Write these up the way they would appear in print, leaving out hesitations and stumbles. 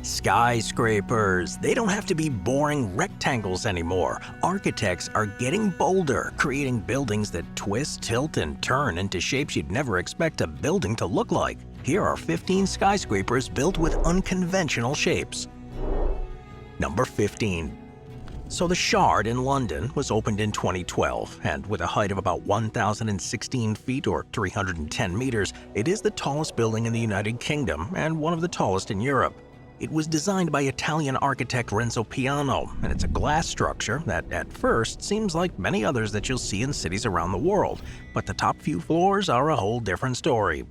Skyscrapers. They don't have to be boring rectangles anymore. Architects are getting bolder, creating buildings that twist, tilt, and turn into shapes you'd never expect a building to look like. Here are 15 skyscrapers built with unconventional shapes. Number 15. So the Shard in London was opened in 2012, and with a height of about 1,016 feet or 310 meters, it is the tallest building in the United Kingdom and one of the tallest in Europe. It was designed by Italian architect Renzo Piano, and it's a glass structure that at first seems like many others that you'll see in cities around the world, but the top few floors are a whole different story.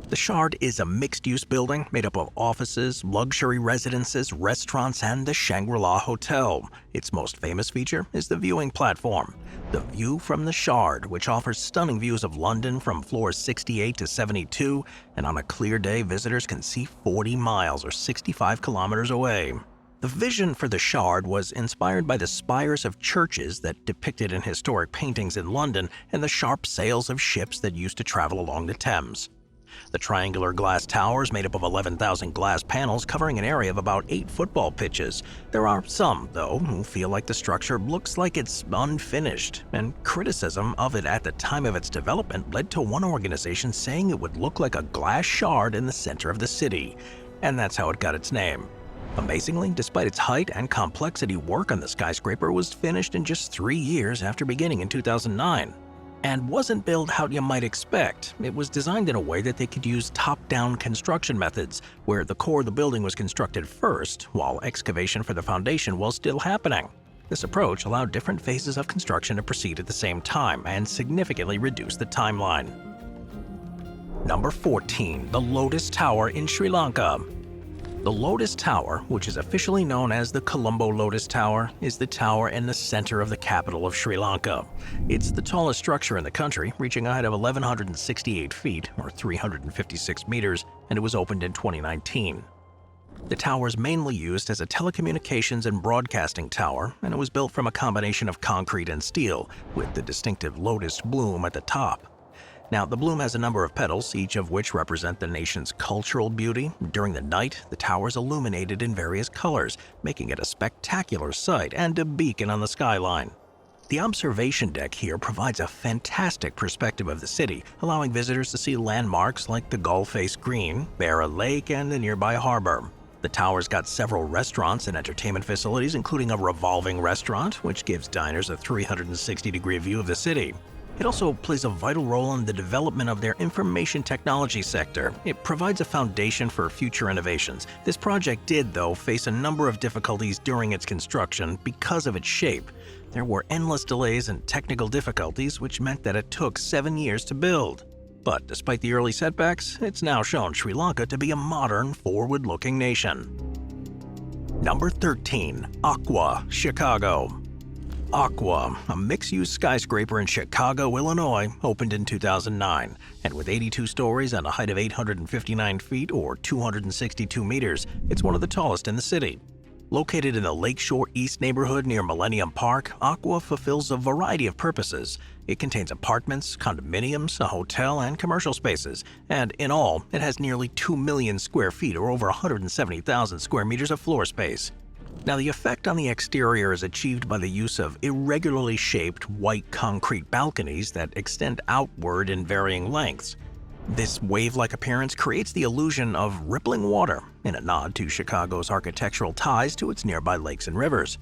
The Shard is a mixed-use building made up of offices, luxury residences, restaurants, and the Shangri-La Hotel. Its most famous feature is the viewing platform. The view from the Shard, which offers stunning views of London from floors 68 to 72, and on a clear day, visitors can see 40 miles or 65 kilometers away. The vision for the Shard was inspired by the spires of churches that depicted in historic paintings in London and the sharp sails of ships that used to travel along the Thames. The triangular glass tower is made up of 11,000 glass panels covering an area of about 8 football pitches. There are some, though, who feel like the structure looks like it's unfinished, and criticism of it at the time of its development led to one organization saying it would look like a glass shard in the center of the city. And that's how it got its name. Amazingly, despite its height and complexity, work on the skyscraper was finished in just 3 years after beginning in 2009. And wasn't built how you might expect. It was designed in a way that they could use top-down construction methods, where the core of the building was constructed first, while excavation for the foundation was still happening. This approach allowed different phases of construction to proceed at the same time and significantly reduced the timeline. Number 14. The Lotus Tower in Sri Lanka. The Lotus Tower, which is officially known as the Colombo Lotus Tower, is the tower in the center of the capital of Sri Lanka. It's the tallest structure in the country, reaching a height of 1,168 feet, or 356 meters, and it was opened in 2019. The tower is mainly used as a telecommunications and broadcasting tower, and it was built from a combination of concrete and steel, with the distinctive lotus bloom at the top. Now, the bloom has a number of petals, each of which represent the nation's cultural beauty. During the night, the tower is illuminated in various colors, making it a spectacular sight and a beacon on the skyline. The observation deck here provides a fantastic perspective of the city, allowing visitors to see landmarks like the Gull-Face Green, Barra Lake, and the nearby harbor. The tower's got several restaurants and entertainment facilities, including a revolving restaurant, which gives diners a 360-degree view of the city. It also plays a vital role in the development of their information technology sector. It provides a foundation for future innovations. This project did, though, face a number of difficulties during its construction because of its shape. There were endless delays and technical difficulties, which meant that it took 7 years to build. But despite the early setbacks, it's now shown Sri Lanka to be a modern, forward-looking nation. Number 13. Aqua Chicago. Aqua, a mixed-use skyscraper in Chicago, Illinois, opened in 2009, and with 82 stories and a height of 859 feet or 262 meters, it's one of the tallest in the city. Located in the Lakeshore East neighborhood near Millennium Park, Aqua fulfills a variety of purposes. It contains apartments, condominiums, a hotel, and commercial spaces, and in all, it has nearly 2 million square feet or over 170,000 square meters of floor space. Now, the effect on the exterior is achieved by the use of irregularly shaped white concrete balconies that extend outward in varying lengths. This wave-like appearance creates the illusion of rippling water, in a nod to Chicago's architectural ties to its nearby lakes and rivers.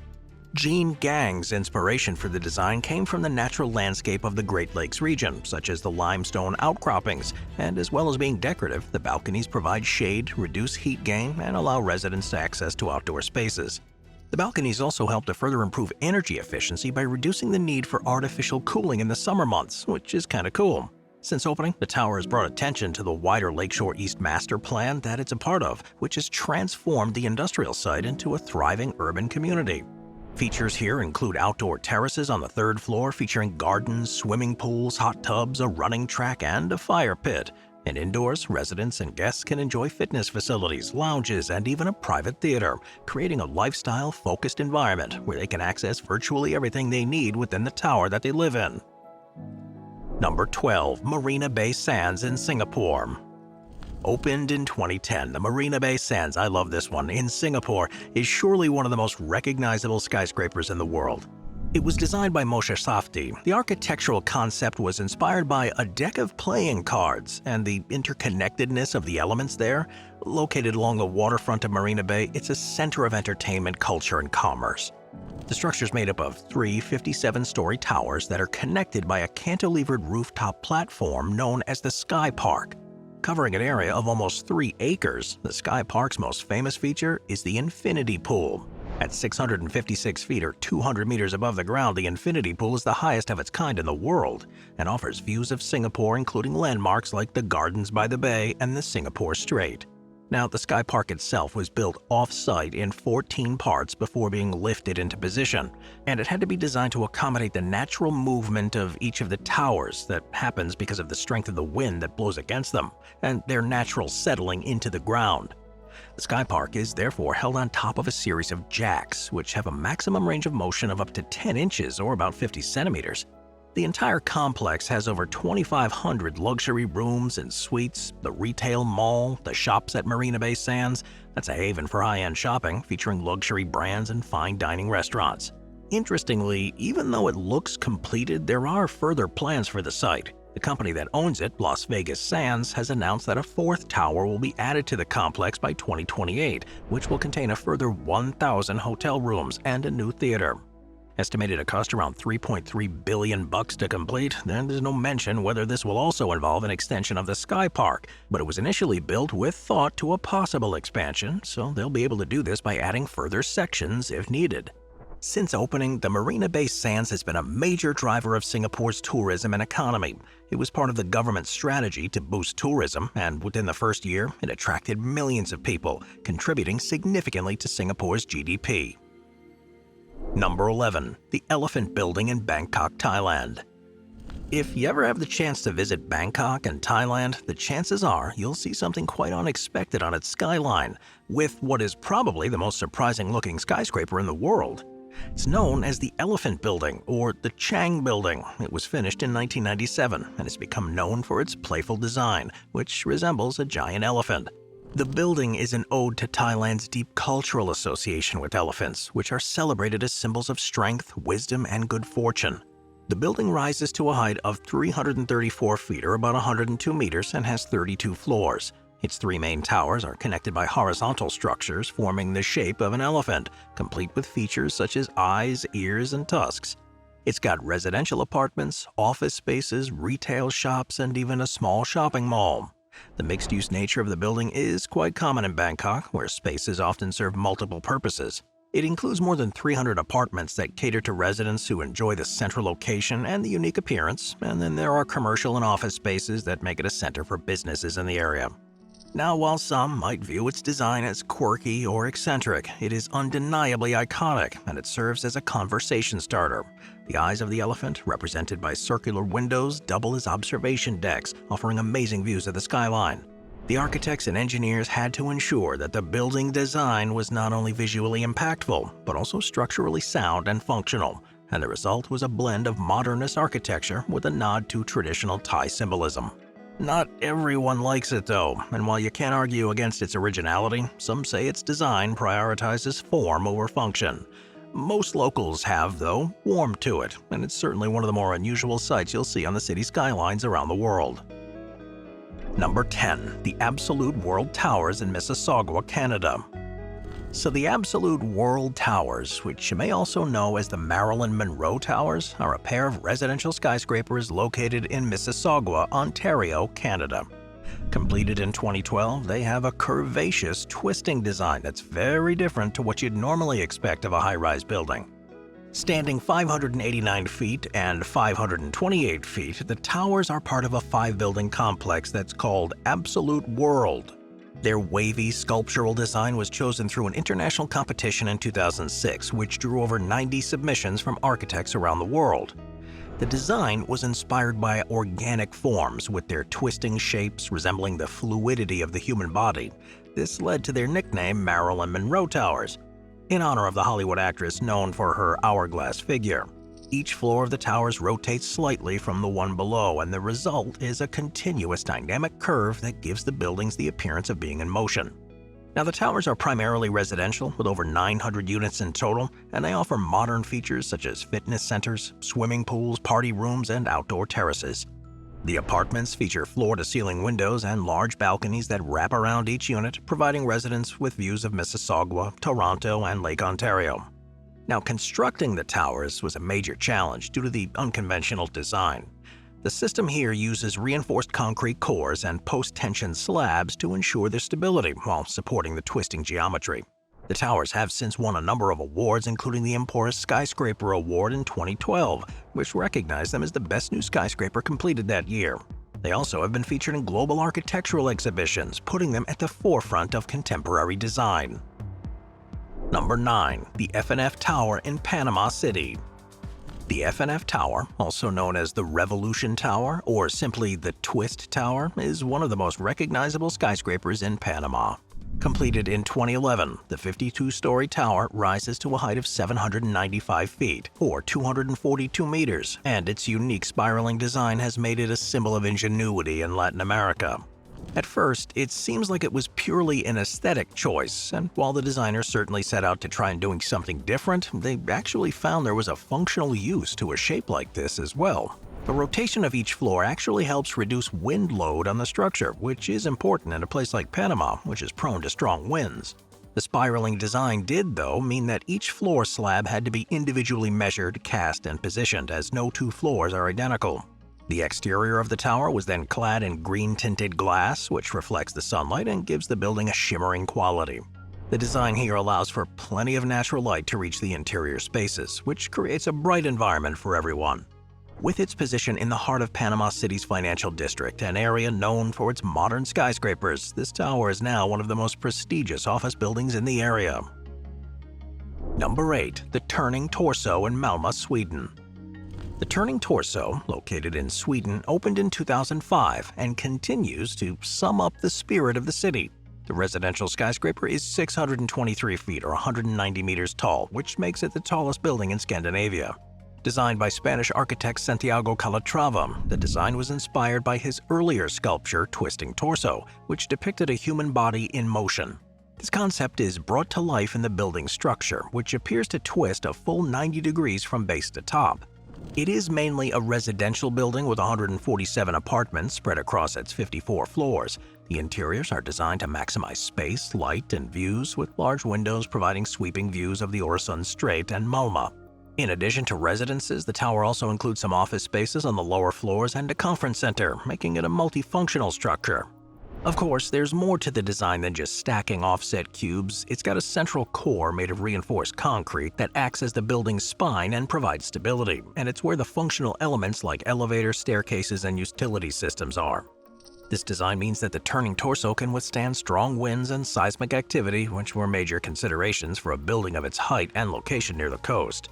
Gene Gang's inspiration for the design came from the natural landscape of the Great Lakes region, such as the limestone outcroppings, and as well as being decorative, the balconies provide shade, reduce heat gain, and allow residents to access to outdoor spaces. The balconies also help to further improve energy efficiency by reducing the need for artificial cooling in the summer months, which is kinda cool. Since opening, the tower has brought attention to the wider Lakeshore East master plan that it's a part of, which has transformed the industrial site into a thriving urban community. Features here include outdoor terraces on the 3rd floor featuring gardens, swimming pools, hot tubs, a running track, and a fire pit. And indoors, residents and guests can enjoy fitness facilities, lounges, and even a private theater, creating a lifestyle-focused environment where they can access virtually everything they need within the tower that they live in. Number 12. Marina Bay Sands in Singapore. Opened in 2010, the Marina Bay Sands, I love this one, in Singapore, is surely one of the most recognizable skyscrapers in the world. It was designed by Moshe Safdie. The architectural concept was inspired by a deck of playing cards, and the interconnectedness of the elements there. Located along the waterfront of Marina Bay, it's a center of entertainment, culture, and commerce. The structure is made up of three 57-story towers that are connected by a cantilevered rooftop platform known as the Sky Park. Covering an area of almost 3 acres, the Sky Park's most famous feature is the Infinity Pool. At 656 feet or 200 meters above the ground, the Infinity Pool is the highest of its kind in the world and offers views of Singapore, including landmarks like the Gardens by the Bay and the Singapore Strait. Now, the Sky Park itself was built off-site in 14 parts before being lifted into position, and it had to be designed to accommodate the natural movement of each of the towers that happens because of the strength of the wind that blows against them and their natural settling into the ground. The Sky Park is therefore held on top of a series of jacks, which have a maximum range of motion of up to 10 inches or about 50 centimeters. The entire complex has over 2,500 luxury rooms and suites, the retail mall, the shops at Marina Bay Sands. That's a haven for high-end shopping, featuring luxury brands and fine dining restaurants. Interestingly, even though it looks completed, there are further plans for the site. The company that owns it, Las Vegas Sands, has announced that a 4th tower will be added to the complex by 2028, which will contain a further 1,000 hotel rooms and a new theater. Estimated to cost around $3.3 billion to complete, and there's no mention whether this will also involve an extension of the Sky Park, but it was initially built with thought to a possible expansion, so they'll be able to do this by adding further sections if needed. Since opening, the Marina Bay Sands has been a major driver of Singapore's tourism and economy. It was part of the government's strategy to boost tourism, and within the first year, it attracted millions of people, contributing significantly to Singapore's GDP. Number 11. The Elephant Building in Bangkok, Thailand. If you ever have the chance to visit Bangkok and Thailand, the chances are you'll see something quite unexpected on its skyline, with what is probably the most surprising-looking skyscraper in the world. It's known as the Elephant Building, or the Chang Building. It was finished in 1997 and has become known for its playful design, which resembles a giant elephant. The building is an ode to Thailand's deep cultural association with elephants, which are celebrated as symbols of strength, wisdom, and good fortune. The building rises to a height of 334 feet or about 102 meters and has 32 floors. Its 3 main towers are connected by horizontal structures forming the shape of an elephant, complete with features such as eyes, ears, and tusks. It's got residential apartments, office spaces, retail shops, and even a small shopping mall. The mixed-use nature of the building is quite common in Bangkok, where spaces often serve multiple purposes. It includes more than 300 apartments that cater to residents who enjoy the central location and the unique appearance, and then there are commercial and office spaces that make it a center for businesses in the area. Now, while some might view its design as quirky or eccentric, it is undeniably iconic, and it serves as a conversation starter. The eyes of the elephant, represented by circular windows, double as observation decks, offering amazing views of the skyline. The architects and engineers had to ensure that the building design was not only visually impactful, but also structurally sound and functional, and the result was a blend of modernist architecture with a nod to traditional Thai symbolism. Not everyone likes it though, and while you can't argue against its originality, some say its design prioritizes form over function. Most locals have, though, warmed to it, and it's certainly one of the more unusual sights you'll see on the city skylines around the world. Number 10. The Absolute World Towers in Mississauga, Canada. So the Absolute World Towers, which you may also know as the Marilyn Monroe Towers, are a pair of residential skyscrapers located in Mississauga, Ontario, Canada. Completed in 2012, they have a curvaceous, twisting design that's very different to what you'd normally expect of a high-rise building. Standing 589 feet and 528 feet, the towers are part of a 5-building complex that's called Absolute World. Their wavy sculptural design was chosen through an international competition in 2006, which drew over 90 submissions from architects around the world. The design was inspired by organic forms, with their twisting shapes resembling the fluidity of the human body. This led to their nickname Marilyn Monroe Towers, in honor of the Hollywood actress known for her hourglass figure. Each floor of the towers rotates slightly from the one below, and the result is a continuous dynamic curve that gives the buildings the appearance of being in motion. Now, the towers are primarily residential, with over 900 units in total, and they offer modern features such as fitness centers, swimming pools, party rooms, and outdoor terraces. The apartments feature floor-to-ceiling windows and large balconies that wrap around each unit, providing residents with views of Mississauga, Toronto, and Lake Ontario. Now, constructing the towers was a major challenge due to the unconventional design. The system here uses reinforced concrete cores and post-tension slabs to ensure their stability while supporting the twisting geometry. The towers have since won a number of awards, including the Emporis Skyscraper Award in 2012, which recognized them as the best new skyscraper completed that year. They also have been featured in global architectural exhibitions, putting them at the forefront of contemporary design. Number 9. The FNF Tower in Panama City. The FNF Tower, also known as the Revolution Tower or simply the Twist Tower, is one of the most recognizable skyscrapers in Panama. Completed in 2011, the 52-story tower rises to a height of 795 feet, or 242 meters, and its unique spiraling design has made it a symbol of ingenuity in Latin America. At first, it seems like it was purely an aesthetic choice, and while the designers certainly set out to try and doing something different, they actually found there was a functional use to a shape like this as well. The rotation of each floor actually helps reduce wind load on the structure, which is important in a place like Panama, which is prone to strong winds. The spiraling design did, though, mean that each floor slab had to be individually measured, cast, and positioned, as no two floors are identical. The exterior of the tower was then clad in green-tinted glass, which reflects the sunlight and gives the building a shimmering quality. The design here allows for plenty of natural light to reach the interior spaces, which creates a bright environment for everyone. With its position in the heart of Panama City's financial district, an area known for its modern skyscrapers, this tower is now one of the most prestigious office buildings in the area. Number 8. The Turning Torso in Malmö, Sweden. The Turning Torso, located in Sweden, opened in 2005 and continues to sum up the spirit of the city. The residential skyscraper is 623 feet or 190 meters tall, which makes it the tallest building in Scandinavia. Designed by Spanish architect Santiago Calatrava, the design was inspired by his earlier sculpture, Twisting Torso, which depicted a human body in motion. This concept is brought to life in the building's structure, which appears to twist a full 90 degrees from base to top. It is mainly a residential building with 147 apartments spread across its 54 floors. The interiors are designed to maximize space, light, and views, with large windows providing sweeping views of the Öresund Strait and Malmö. In addition to residences, the tower also includes some office spaces on the lower floors and a conference center, making it a multifunctional structure. Of course, there's more to the design than just stacking offset cubes. It's got a central core made of reinforced concrete that acts as the building's spine and provides stability, and it's where the functional elements like elevators, staircases, and utility systems are. This design means that the Turning Torso can withstand strong winds and seismic activity, which were major considerations for a building of its height and location near the coast.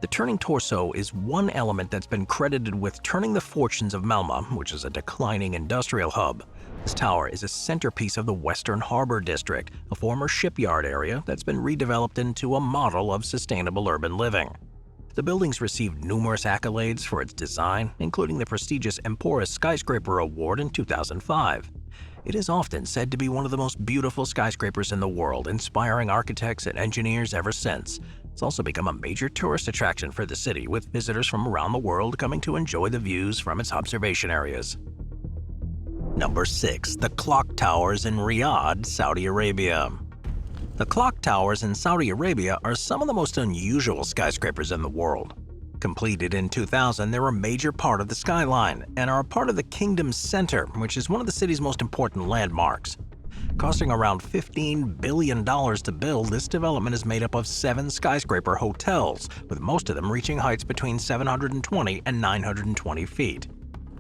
The Turning Torso is one element that's been credited with turning the fortunes of Malmö, which is a declining industrial hub. This tower is a centerpiece of the Western Harbor District, a former shipyard area that's been redeveloped into a model of sustainable urban living. The building's received numerous accolades for its design, including the prestigious Emporis Skyscraper Award in 2005. It is often said to be one of the most beautiful skyscrapers in the world, inspiring architects and engineers ever since. It's also become a major tourist attraction for the city, with visitors from around the world coming to enjoy the views from its observation areas. Number 6. The Clock Towers in Riyadh, Saudi Arabia. The clock towers in Saudi Arabia are some of the most unusual skyscrapers in the world. Completed in 2000, they're a major part of the skyline and are a part of the Kingdom's Center, which is one of the city's most important landmarks. Costing around $15 billion to build, this development is made up of 7 skyscraper hotels, with most of them reaching heights between 720 and 920 feet.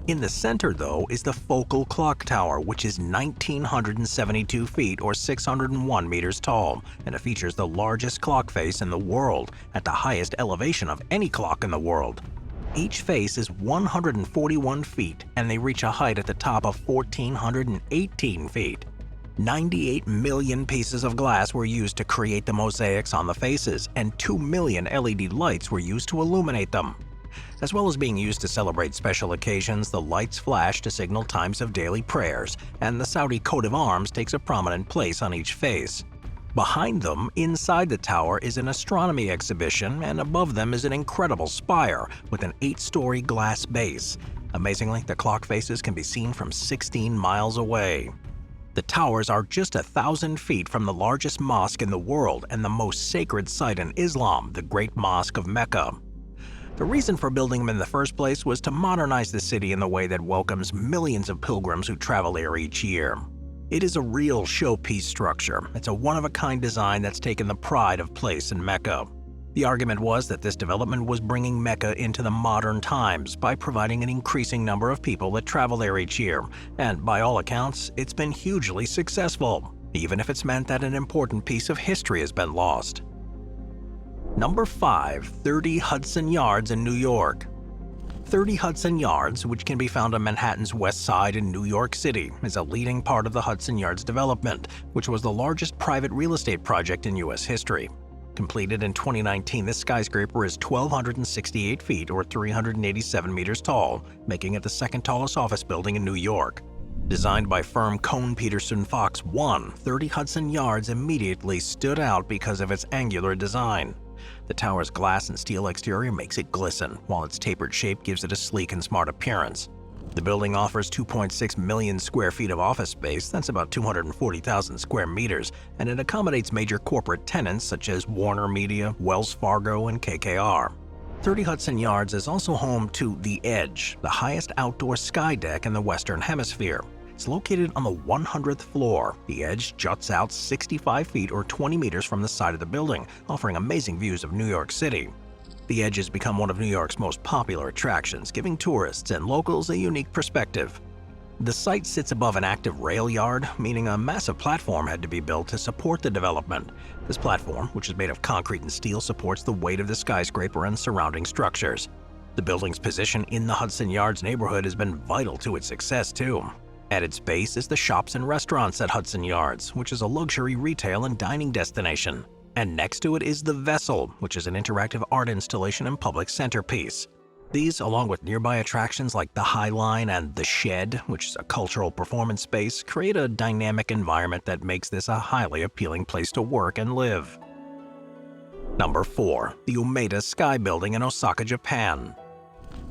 In the center, though, is the focal clock tower, which is 1,972 feet or 601 meters tall, and it features the largest clock face in the world, at the highest elevation of any clock in the world. Each face is 141 feet, and they reach a height at the top of 1,418 feet. 98 million pieces of glass were used to create the mosaics on the faces, and 2 million LED lights were used to illuminate them. As well as being used to celebrate special occasions, the lights flash to signal times of daily prayers, and the Saudi coat of arms takes a prominent place on each face. Behind them, inside the tower, is an astronomy exhibition, and above them is an incredible spire with an 8-story glass base. Amazingly, the clock faces can be seen from 16 miles away. The towers are just 1,000 feet from the largest mosque in the world and the most sacred site in Islam, the Great Mosque of Mecca. The reason for building them in the first place was to modernize the city in the way that welcomes millions of pilgrims who travel there each year. It is a real showpiece structure. It's a one-of-a-kind design that's taken the pride of place in Mecca. The argument was that this development was bringing Mecca into the modern times by providing an increasing number of people that travel there each year, and by all accounts, it's been hugely successful, even if it's meant that an important piece of history has been lost. Number 5. 30 Hudson Yards in New York. 30 Hudson Yards, which can be found on Manhattan's West Side in New York City, is a leading part of the Hudson Yards development, which was the largest private real estate project in U.S. history. Completed in 2019, this skyscraper is 1,268 feet or 387 meters tall, making it the second tallest office building in New York. Designed by firm Kohn Pedersen Fox 1, 30 Hudson Yards immediately stood out because of its angular design. The tower's glass and steel exterior makes it glisten, while its tapered shape gives it a sleek and smart appearance. The building offers 2.6 million square feet of office space, that's about 240,000 square meters, and it accommodates major corporate tenants such as Warner Media, Wells Fargo, and KKR. 30 Hudson Yards is also home to The Edge, the highest outdoor sky deck in the Western Hemisphere. It's located on the 100th floor. The Edge juts out 65 feet or 20 meters from the side of the building, offering amazing views of New York City. The Edge has become one of New York's most popular attractions, giving tourists and locals a unique perspective. The site sits above an active rail yard, meaning a massive platform had to be built to support the development. This platform, which is made of concrete and steel, supports the weight of the skyscraper and surrounding structures. The building's position in the Hudson Yards neighborhood has been vital to its success, too. At its base is the shops and restaurants at Hudson Yards, which is a luxury retail and dining destination. And next to it is the Vessel, which is an interactive art installation and public centerpiece. These, along with nearby attractions like the High Line and the Shed, which is a cultural performance space, create a dynamic environment that makes this a highly appealing place to work and live. Number 4. The Umeda Sky Building in Osaka, Japan.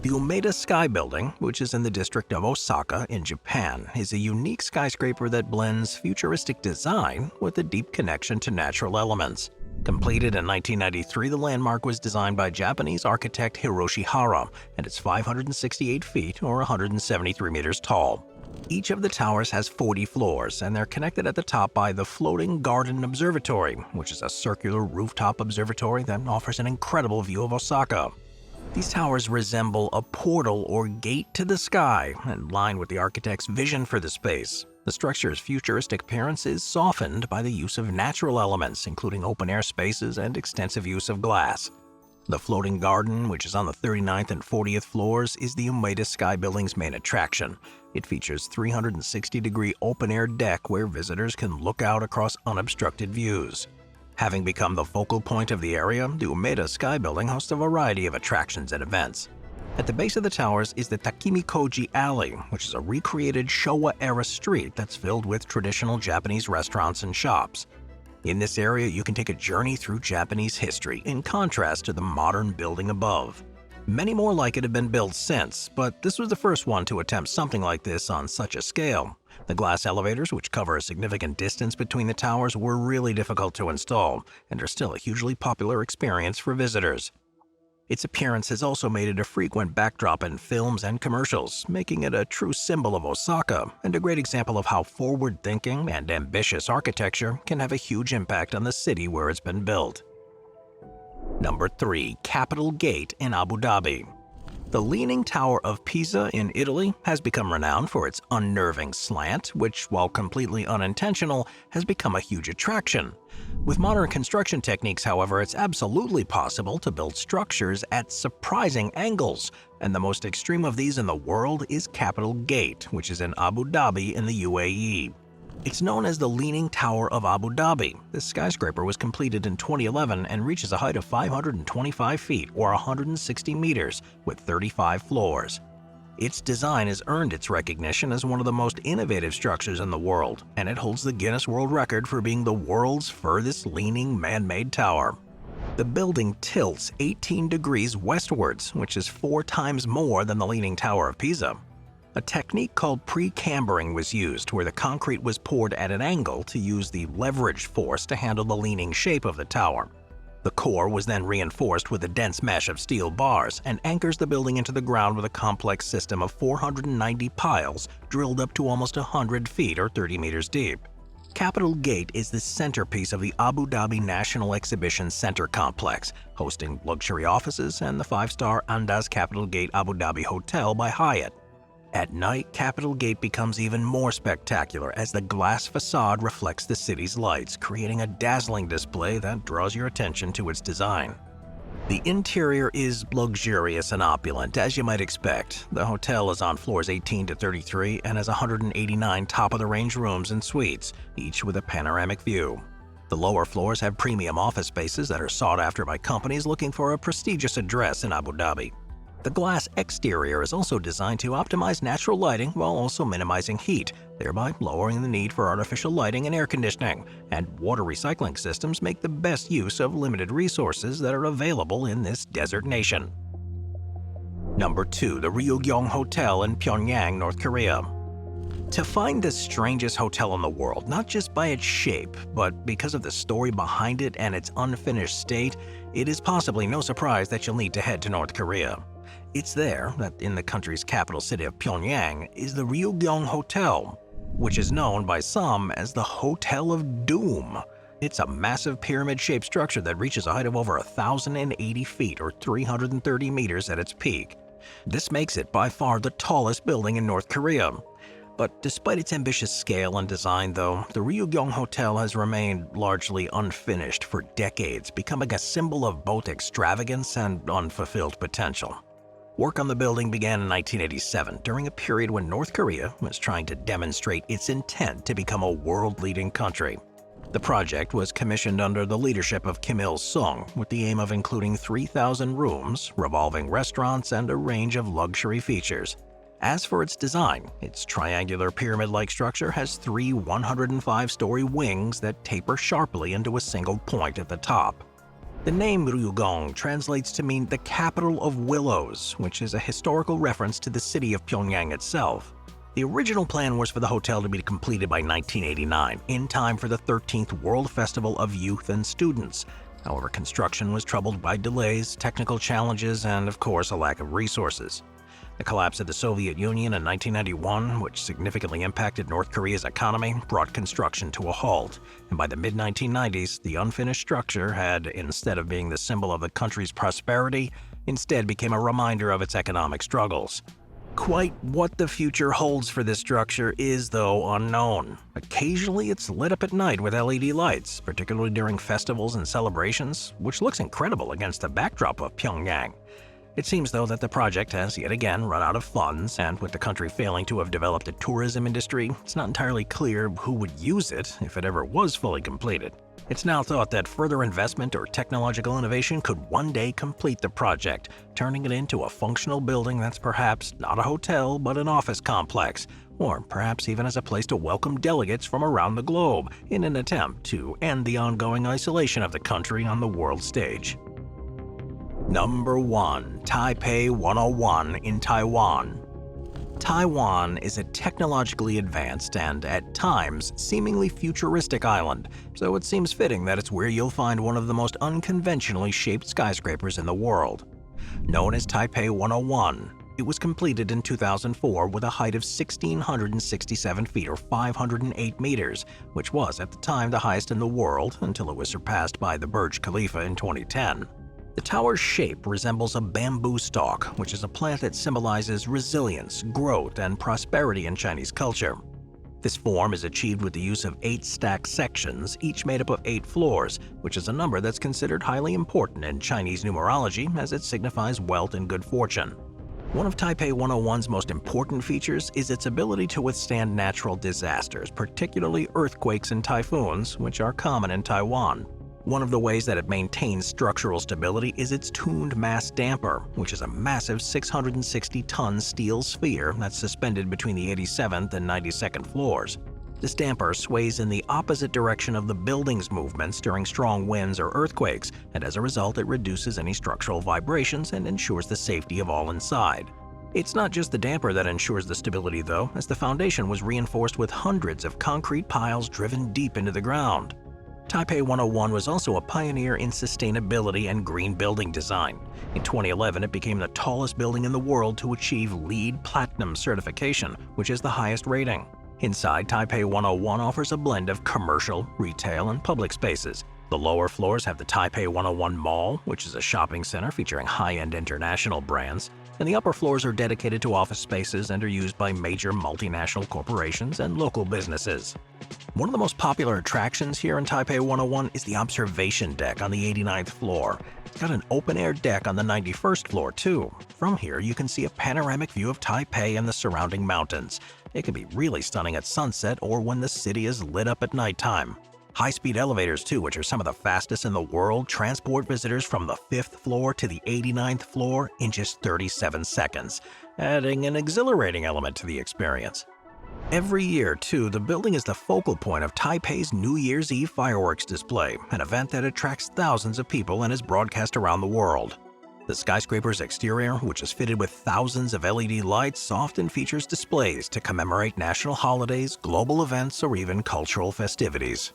The Umeda Sky Building, which is in the district of Osaka in Japan, is a unique skyscraper that blends futuristic design with a deep connection to natural elements. Completed in 1993, the landmark was designed by Japanese architect Hiroshi Hara, and it's 568 feet or 173 meters tall. Each of the towers has 40 floors, and they're connected at the top by the Floating Garden Observatory, which is a circular rooftop observatory that offers an incredible view of Osaka. These towers resemble a portal or gate to the sky, in line with the architect's vision for the space. The structure's futuristic appearance is softened by the use of natural elements, including open-air spaces and extensive use of glass. The floating garden, which is on the 39th and 40th floors, is the Umeda Sky Building's main attraction. It features 360-degree open-air deck where visitors can look out across unobstructed views. Having become the focal point of the area, the Umeda Sky Building hosts a variety of attractions and events. At the base of the towers is the Takemikoji Alley, which is a recreated Showa-era street that's filled with traditional Japanese restaurants and shops. In this area, you can take a journey through Japanese history, in contrast to the modern building above. Many more like it have been built since, but this was the first one to attempt something like this on such a scale. The glass elevators, which cover a significant distance between the towers, were really difficult to install, and are still a hugely popular experience for visitors. Its appearance has also made it a frequent backdrop in films and commercials, making it a true symbol of Osaka and a great example of how forward-thinking and ambitious architecture can have a huge impact on the city where it's been built. Number 3. Capitol Gate in Abu Dhabi. The Leaning Tower of Pisa in Italy has become renowned for its unnerving slant, which, while completely unintentional, has become a huge attraction. With modern construction techniques, however, it's absolutely possible to build structures at surprising angles, and the most extreme of these in the world is Capitol Gate, which is in Abu Dhabi in the UAE. It's known as the Leaning Tower of Abu Dhabi. This skyscraper was completed in 2011 and reaches a height of 525 feet or 160 meters with 35 floors. Its design has earned its recognition as one of the most innovative structures in the world, and it holds the Guinness World Record for being the world's furthest leaning man-made tower. The building tilts 18 degrees westwards, which is 4 times more than the Leaning Tower of Pisa. A technique called pre-cambering was used, where the concrete was poured at an angle to use the leverage force to handle the leaning shape of the tower. The core was then reinforced with a dense mesh of steel bars and anchors the building into the ground with a complex system of 490 piles drilled up to almost 100 feet or 30 meters deep. Capitol Gate is the centerpiece of the Abu Dhabi National Exhibition Center complex, hosting luxury offices and the 5-star Andaz Capitol Gate Abu Dhabi Hotel by Hyatt. At night, Capitol Gate becomes even more spectacular as the glass facade reflects the city's lights, creating a dazzling display that draws your attention to its design. The interior is luxurious and opulent, as you might expect. The hotel is on floors 18 to 33 and has 189 top-of-the-range rooms and suites, each with a panoramic view. The lower floors have premium office spaces that are sought after by companies looking for a prestigious address in Abu Dhabi. The glass exterior is also designed to optimize natural lighting while also minimizing heat, thereby lowering the need for artificial lighting and air conditioning, and water recycling systems make the best use of limited resources that are available in this desert nation. Number 2. The Ryong Hotel in Pyongyang, North Korea. To find the strangest hotel in the world, not just by its shape, but because of the story behind it and its unfinished state, it is possibly no surprise that you'll need to head to North Korea. It's there that in the country's capital city of Pyongyang is the Ryong Hotel, which is known by some as the Hotel of Doom. It's a massive pyramid-shaped structure that reaches a height of over 1,080 feet or 330 meters at its peak. This makes it by far the tallest building in North Korea. But despite its ambitious scale and design though, the Ryong Hotel has remained largely unfinished for decades, becoming a symbol of both extravagance and unfulfilled potential. Work on the building began in 1987, during a period when North Korea was trying to demonstrate its intent to become a world-leading country. The project was commissioned under the leadership of Kim Il-sung, with the aim of including 3,000 rooms, revolving restaurants, and a range of luxury features. As for its design, its triangular pyramid-like structure has 3 105-story wings that taper sharply into a single point at the top. The name Ryong translates to mean the capital of willows, which is a historical reference to the city of Pyongyang itself. The original plan was for the hotel to be completed by 1989, in time for the 13th World Festival of Youth and Students. However, construction was troubled by delays, technical challenges, and of course a lack of resources. The collapse of the Soviet Union in 1991, which significantly impacted North Korea's economy, brought construction to a halt, and by the mid-1990s, the unfinished structure had, instead of being the symbol of the country's prosperity, instead became a reminder of its economic struggles. Quite what the future holds for this structure is, though, unknown. Occasionally, it's lit up at night with LED lights, particularly during festivals and celebrations, which looks incredible against the backdrop of Pyongyang. It seems, though, that the project has yet again run out of funds, and with the country failing to have developed a tourism industry, it's not entirely clear who would use it if it ever was fully completed. It's now thought that further investment or technological innovation could one day complete the project, turning it into a functional building that's perhaps not a hotel but an office complex, or perhaps even as a place to welcome delegates from around the globe in an attempt to end the ongoing isolation of the country on the world stage. Number 1. Taipei 101 in Taiwan. Taiwan is a technologically advanced and, at times, seemingly futuristic island, so it seems fitting that it's where you'll find one of the most unconventionally shaped skyscrapers in the world. Known as Taipei 101, it was completed in 2004 with a height of 1,667 feet or 508 meters, which was at the time the highest in the world until it was surpassed by the Burj Khalifa in 2010. The tower's shape resembles a bamboo stalk, which is a plant that symbolizes resilience, growth, and prosperity in Chinese culture. This form is achieved with the use of 8 stacked sections, each made up of 8 floors, which is a number that's considered highly important in Chinese numerology as it signifies wealth and good fortune. One of Taipei 101's most important features is its ability to withstand natural disasters, particularly earthquakes and typhoons, which are common in Taiwan. One of the ways that it maintains structural stability is its tuned mass damper, which is a massive 660-ton steel sphere that's suspended between the 87th and 92nd floors. This damper sways in the opposite direction of the building's movements during strong winds or earthquakes, and as a result it reduces any structural vibrations and ensures the safety of all inside. It's not just the damper that ensures the stability though, as the foundation was reinforced with hundreds of concrete piles driven deep into the ground. Taipei 101 was also a pioneer in sustainability and green building design. In 2011, it became the tallest building in the world to achieve LEED Platinum certification, which is the highest rating. Inside, Taipei 101 offers a blend of commercial, retail, and public spaces. The lower floors have the Taipei 101 Mall, which is a shopping center featuring high-end international brands, and the upper floors are dedicated to office spaces and are used by major multinational corporations and local businesses. One of the most popular attractions here in Taipei 101 is the observation deck on the 89th floor. It's got an open-air deck on the 91st floor too. From here, you can see a panoramic view of Taipei and the surrounding mountains. It can be really stunning at sunset or when the city is lit up at nighttime. High-speed elevators too, which are some of the fastest in the world, transport visitors from the 5th floor to the 89th floor in just 37 seconds, adding an exhilarating element to the experience. Every year, too, the building is the focal point of Taipei's New Year's Eve fireworks display, an event that attracts thousands of people and is broadcast around the world. The skyscraper's exterior, which is fitted with thousands of LED lights, often features displays to commemorate national holidays, global events, or even cultural festivities.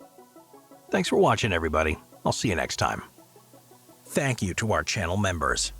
Thanks for watching, everybody. I'll see you next time. Thank you to our channel members.